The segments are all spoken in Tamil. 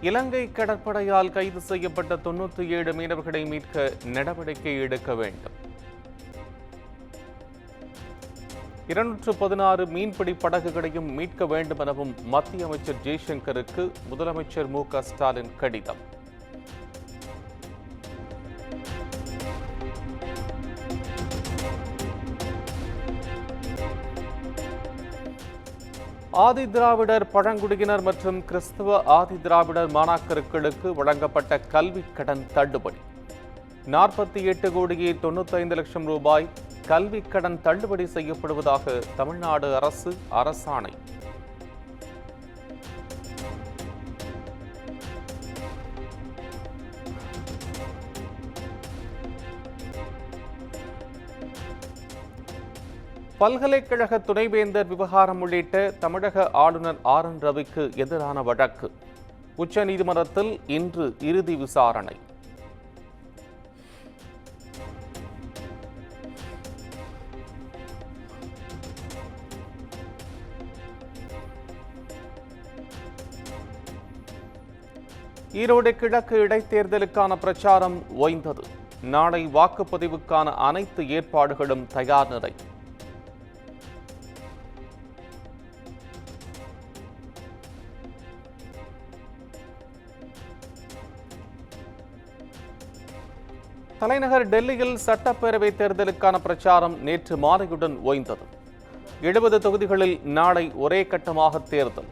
இலங்கை கடற்படையால் கைது செய்யப்பட்ட 97 மீனவர்களை மீட்க நடவடிக்கை எடுக்க வேண்டும். 216 மீன்பிடி படகுகளையும் மீட்க வேண்டும் எனவும் மத்திய அமைச்சர் ஜெய்சங்கருக்கு முதலமைச்சர் மு.க. ஸ்டாலின் கடிதம். ஆதி திராவிடர் பழங்குடியினர் மற்றும் கிறிஸ்தவ ஆதி திராவிடர் மாணாக்கர்களுக்கு வழங்கப்பட்ட கல்விக் கடன் தள்ளுபடி. 48 கோடியே 95 லட்சம் ரூபாய் கல்விக் கடன் தள்ளுபடி செய்யப்படுவதாக தமிழ்நாடு அரசு அரசாணை. பல்கலைக்கழக துணைவேந்தர் விவகாரம் உள்ளிட்ட தமிழக ஆளுநர் ஆர்.என். ரவிக்கு எதிரான வழக்கு உச்சநீதிமன்றத்தில் இன்று இறுதி விசாரணை. ஈரோடு கிழக்கு இடைத்தேர்தலுக்கான பிரச்சாரம் ஓய்ந்தது. நாளை வாக்குப்பதிவுக்கான அனைத்து ஏற்பாடுகளும் தயார் நிலை. தலைநகர் டெல்லியில் சட்டப்பேரவை தேர்தலுக்கான பிரச்சாரம் நேற்று மாலையுடன் ஓய்ந்தது. 70 தொகுதிகளில் நாளை ஒரே கட்டமாக தேர்தல்.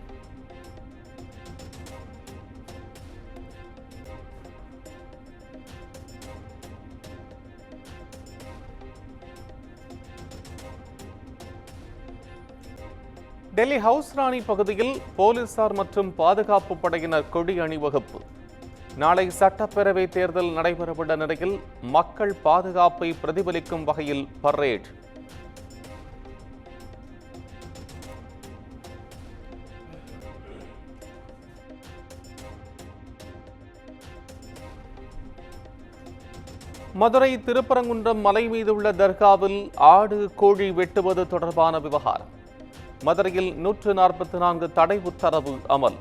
டெல்லி ஹவுஸ் ராணி பகுதியில் போலீசார் மற்றும் பாதுகாப்பு படையினர் கொடி அணிவகுப்பு. நாளை சட்டப்பேரவை தேர்தல் நடைபெறவுள்ள நிலையில் மக்கள் பாதுகாப்பை பிரதிபலிக்கும் வகையில் பரேட். மதுரை திருப்பரங்குன்றம் மலை மீதுள்ள தர்காவில் ஆடு கோழி வெட்டுவது தொடர்பான விவகாரம். மதுரையில் 144 தடை உத்தரவு அமல்.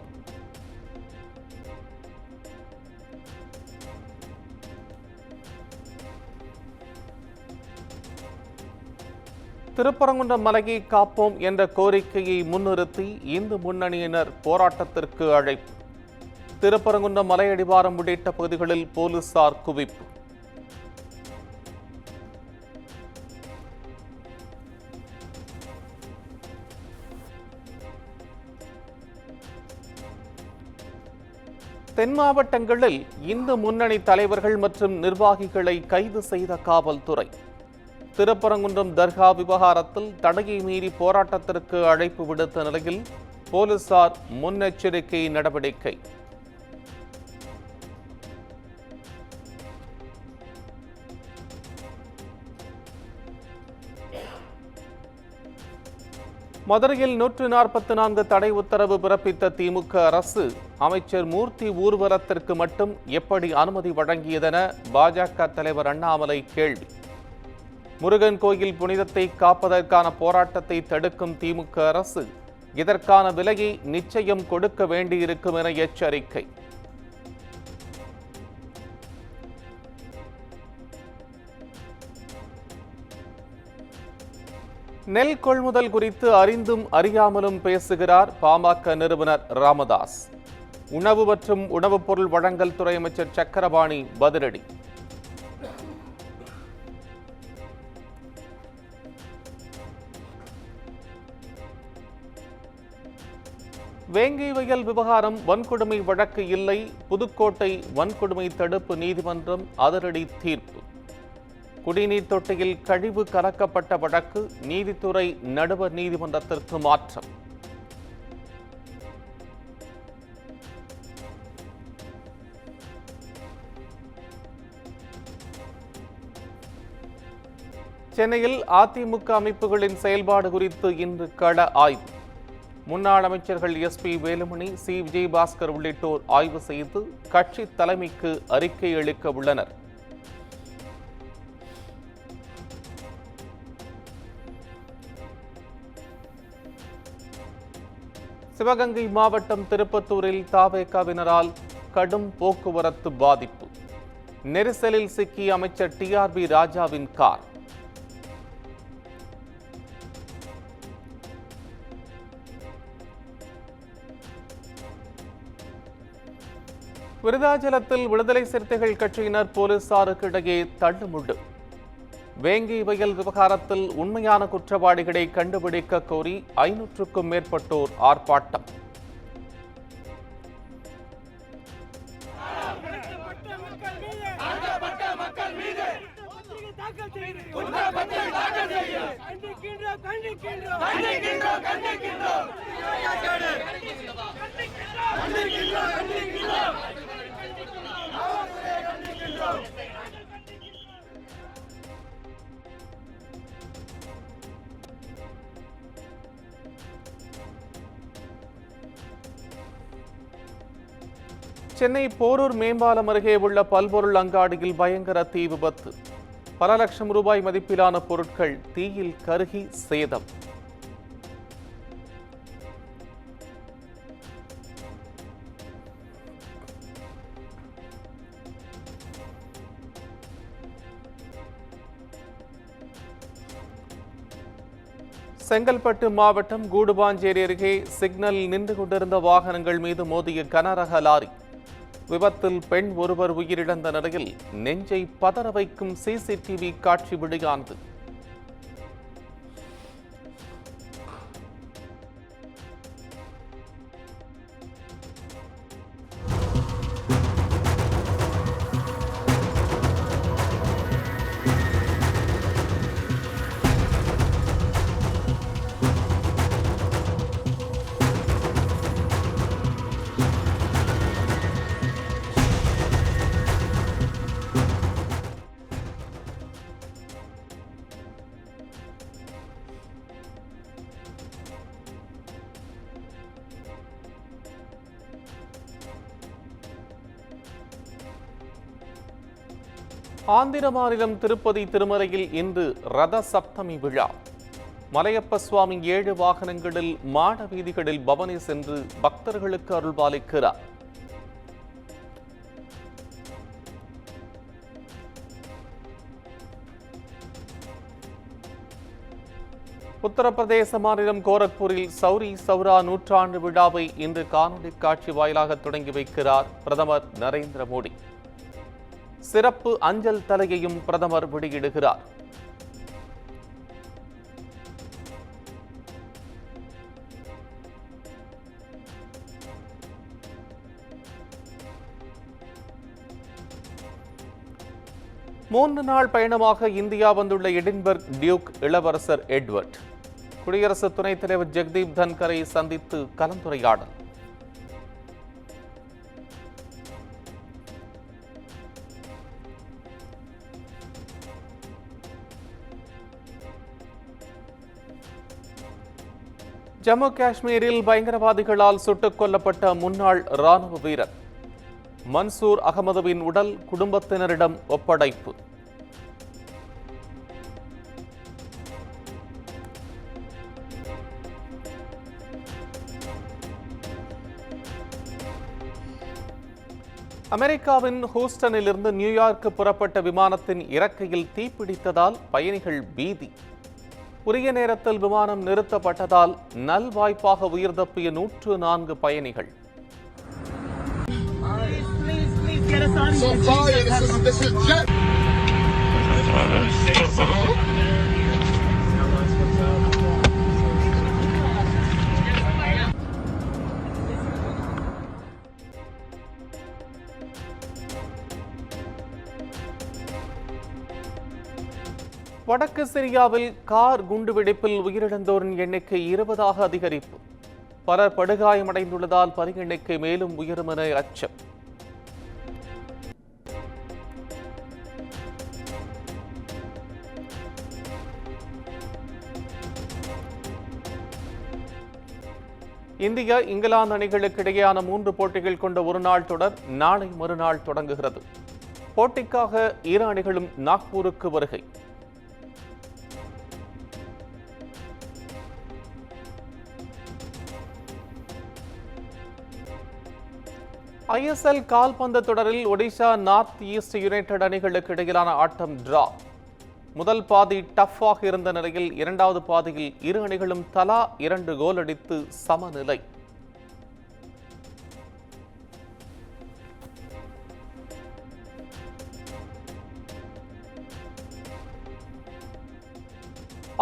திருப்பரங்குன்றம் மலையை காப்போம் என்ற கோரிக்கையை முன்னிறுத்தி இந்து முன்னணியினர் போராட்டத்திற்கு அழைப்பு. திருப்பரங்குன்றம் மலையடிவாரம் உள்ளிட்ட பகுதிகளில் போலீசார் குவிப்பு. தென் மாவட்டங்களில் இந்து முன்னணி தலைவர்கள் மற்றும் நிர்வாகிகளை கைது செய்த காவல்துறை. திருப்பரங்குன்றம் தர்கா விவகாரத்தில் தடையை மீறி போராட்டத்திற்கு அழைப்பு விடுத்த நிலையில் போலீசார் முன்னெச்சரிக்கை நடவடிக்கை. மதுரையில் 144 தடை உத்தரவு பிறப்பித்த திமுக அரசு அமைச்சர் மூர்த்தி ஊர்வலத்திற்கு மட்டும் எப்படி அனுமதி வழங்கியதென பாஜக தலைவர் அண்ணாமலை கேள்வி. முருகன் கோயில் புனிதத்தை காப்பதற்கான போராட்டத்தை தடுக்கும் திமுக அரசு இதற்கான விலையை நிச்சயம் கொடுக்க வேண்டியிருக்கும் என எச்சரிக்கை. நெல் கொள்முதல் குறித்து அறிந்தும் அறியாமலும் பேசுகிறார் பாமக நிறுவனர் ராமதாஸ். உணவு மற்றும் உணவுப் பொருள் வழங்கல் துறை அமைச்சர் சக்கரபாணி பதிலடி. வேங்கை வயல் விவகாரம் வன்கொடுமை வழக்கு இல்லை, புதுக்கோட்டை வன்கொடுமை தடுப்பு நீதிமன்றம் அதிரடி தீர்ப்பு. குடிநீர் தொட்டியில் கழிவு கலக்கப்பட்ட வழக்கு நீதித்துறை நடுவர் நீதிமன்றத்திற்கு மாற்றம். சென்னையில் அதிமுக அமைப்புகளின் செயல்பாடு குறித்து இன்று கள ஆய்வு. முன்னாள் அமைச்சர்கள் எஸ்.பி. வேலுமணி, சி. விஜயபாஸ்கர் உள்ளிட்டோர் ஆய்வு செய்து கட்சி தலைமைக்கு அறிக்கை அளிக்க உள்ளனர். சிவகங்கை மாவட்டம் திருப்பத்தூரில் தவேகாவினரால் கடும் போக்குவரத்து பாதிப்பு. நெரிசலில் சிக்கிய அமைச்சர் டிஆர்பி ராஜாவின் கார். விருதாச்சலத்தில் விடுதலை சிறுத்தைகள் கட்சியினர் போலீசாருக்கு இடையே தள்ளுமுள்ளு. வேங்கை வயல் விவகாரத்தில் உண்மையான குற்றவாளிகளை கண்டுபிடிக்க கோரி 500க்கும் மேற்பட்டோர் ஆர்ப்பாட்டம். சென்னை போரூர் மேம்பாலம் அருகே உள்ள பல்பொருள் அங்காடியில் பயங்கர தீ விபத்து. பல லட்சம் ரூபாய் மதிப்பிலான பொருட்கள் தீயில் கருகி சேதம். செங்கல்பட்டு மாவட்டம் கூடுவாஞ்சேரி அருகே சிக்னலில் நின்று கொண்டிருந்த வாகனங்கள் மீது மோதிய கனரக லாரி. விபத்தில் பெண் ஒருவர் உயிரிழந்த நிலையில் நெஞ்சை பதற வைக்கும் சிசிடிவி காட்சி வெளியானது. ஆந்திர மாநிலம் திருப்பதி திருமலையில் இன்று ரத சப்தமி விழா. மலையப்ப சுவாமி 7 வாகனங்களில் மாட வீதிகளில் பவனி சென்று பக்தர்களுக்கு அருள்பாலிக்கிறார். உத்தரப்பிரதேச மாநிலம் கோரக்பூரில் சௌரி சௌரா நூற்றாண்டு விழாவை இன்று காணொலி காட்சி வாயிலாக தொடங்கி வைக்கிறார் பிரதமர் நரேந்திர மோடி. சிறப்பு அஞ்சல் தலையையும் பிரதமர் வெளியிடுகிறார். மூன்று நாள் பயணமாக இந்தியா வந்துள்ள எடின்பர்க் டியூக் இளவரசர் எட்வர்ட் குடியரசு துணைத் தலைவர் ஜெகதீப் தன்கரை சந்தித்து கலந்துரையாடல். ஜம்மு காஷ்மீரில் பயங்கரவாதிகளால் சுட்டுக் கொல்லப்பட்ட முன்னாள் ராணுவ வீரர் மன்சூர் அகமதுவின் உடல் குடும்பத்தினரிடம் ஒப்படைப்பு. அமெரிக்காவின் ஹூஸ்டனிலிருந்து நியூயார்க்கு புறப்பட்ட விமானத்தின் இறக்கையில் தீப்பிடித்ததால் பயணிகள் பீதி. உரிய நேரத்தில் விமானம் நிறுத்தப்பட்டதால் நல்வாய்ப்பாக உயிர் தப்பிய 104 பயணிகள். வடக்கு சிரியாவில் கார் குண்டுவெடிப்பில் உயிரிழந்தோரின் எண்ணிக்கை 20ஆக அதிகரிப்பு. பலர் படுகாயமடைந்துள்ளதால் பலி எண்ணிக்கை மேலும் உயரும் என அச்சம். இந்தியா இங்கிலாந்து அணிகளுக்கு இடையேயான 3 போட்டிகள் கொண்ட ஒருநாள் தொடர் நாளை மறுநாள் தொடங்குகிறது. போட்டிக்காக இரு அணிகளும் நாக்பூருக்கு வருகை. ISL கால்பந்து தொடரில் ஒடிஷா நார்த் ஈஸ்ட் யுனைடெட் அணிகளுக்கு இடையிலான ஆட்டம் டிரா. முதல் பாதி டஃப்பாக இருந்த நிலையில் இரண்டாவது பாதியில் இரு அணிகளும் தலா 2 கோல் அடித்து சமநிலை.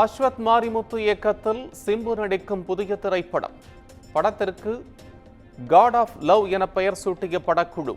அஸ்வத் மாரிமுத்து இயக்கத்தில் சிம்பு நடிக்கும் புதிய திரைப்படம். படத்திற்கு காட் ஆஃப் லவ் என பெயர் சூட்டிய படக்குழு